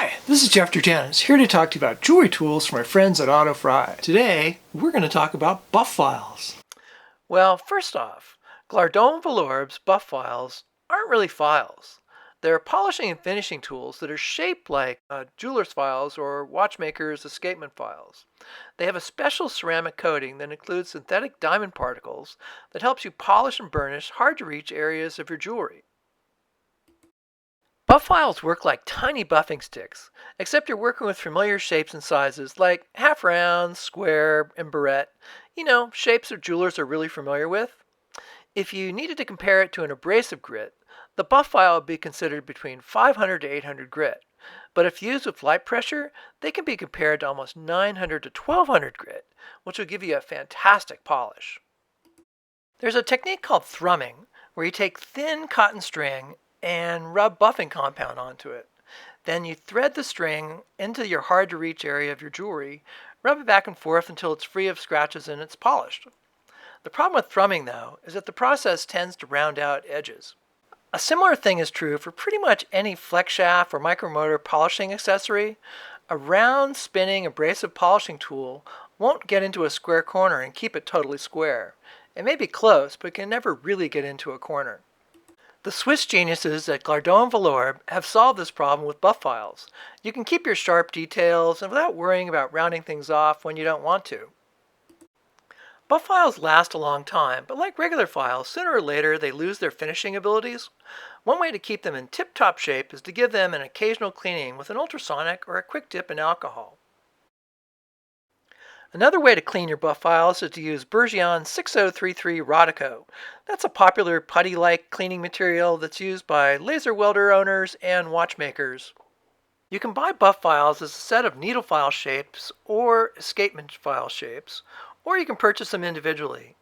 Hi, this is Jeff Georgantes, here to talk to you about jewelry tools from my friends at Otto Frel. Today, we're going to talk about buff files. Well, first off, Glardon-Vallorbe's buff files aren't really files. They're polishing and finishing tools that are shaped like jeweler's files or watchmaker's escapement files. They have a special ceramic coating that includes synthetic diamond particles that helps you polish and burnish hard-to-reach areas of your jewelry. Buff files work like tiny buffing sticks, except you're working with familiar shapes and sizes like half round, square, and barrette. Shapes that jewelers are really familiar with. If you needed to compare it to an abrasive grit, the buff file would be considered between 500 to 800 grit. But if used with light pressure, they can be compared to almost 900 to 1200 grit, which will give you a fantastic polish. There's a technique called thrumming, where you take thin cotton string and rub buffing compound onto it. Then you thread the string into your hard-to-reach area of your jewelry, rub it back and forth until it's free of scratches and it's polished. The problem with thrumming, though, is that the process tends to round out edges. A similar thing is true for pretty much any flex shaft or micromotor polishing accessory. A round, spinning, abrasive polishing tool won't get into a square corner and keep it totally square. It may be close, but can never really get into a corner. The Swiss geniuses at Glardon-Vallorbe have solved this problem with buff files. You can keep your sharp details and without worrying about rounding things off when you don't want to. Buff files last a long time, but like regular files, sooner or later they lose their finishing abilities. One way to keep them in tip-top shape is to give them an occasional cleaning with an ultrasonic or a quick dip in alcohol. Another way to clean your buff files is to use Bergeon 6033 Rodico. That's a popular putty-like cleaning material that's used by laser welder owners and watchmakers. You can buy buff files as a set of needle file shapes or escapement file shapes, or you can purchase them individually.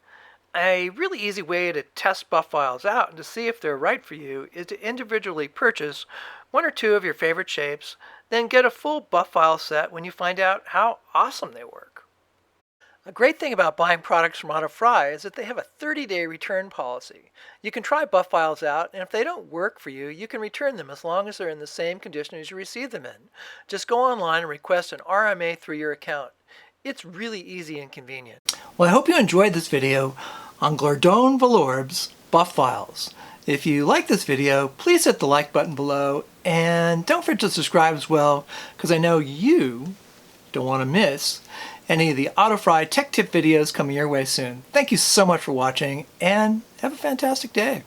A really easy way to test buff files out and to see if they're right for you is to individually purchase one or two of your favorite shapes, then get a full buff file set when you find out how awesome they work. A great thing about buying products from Otto Frel is that they have a 30-day return policy. You can try buff files out, and if they don't work for you, you can return them as long as they're in the same condition as you received them in. Just go online and request an RMA through your account. It's really easy and convenient. Well, I hope you enjoyed this video on Glardon-Vallorbe's buff files. If you like this video, please hit the like button below, and don't forget to subscribe as well, because I know you don't want to miss any of the Otto Frel tech tip videos coming your way soon. Thank you so much for watching, and have a fantastic day.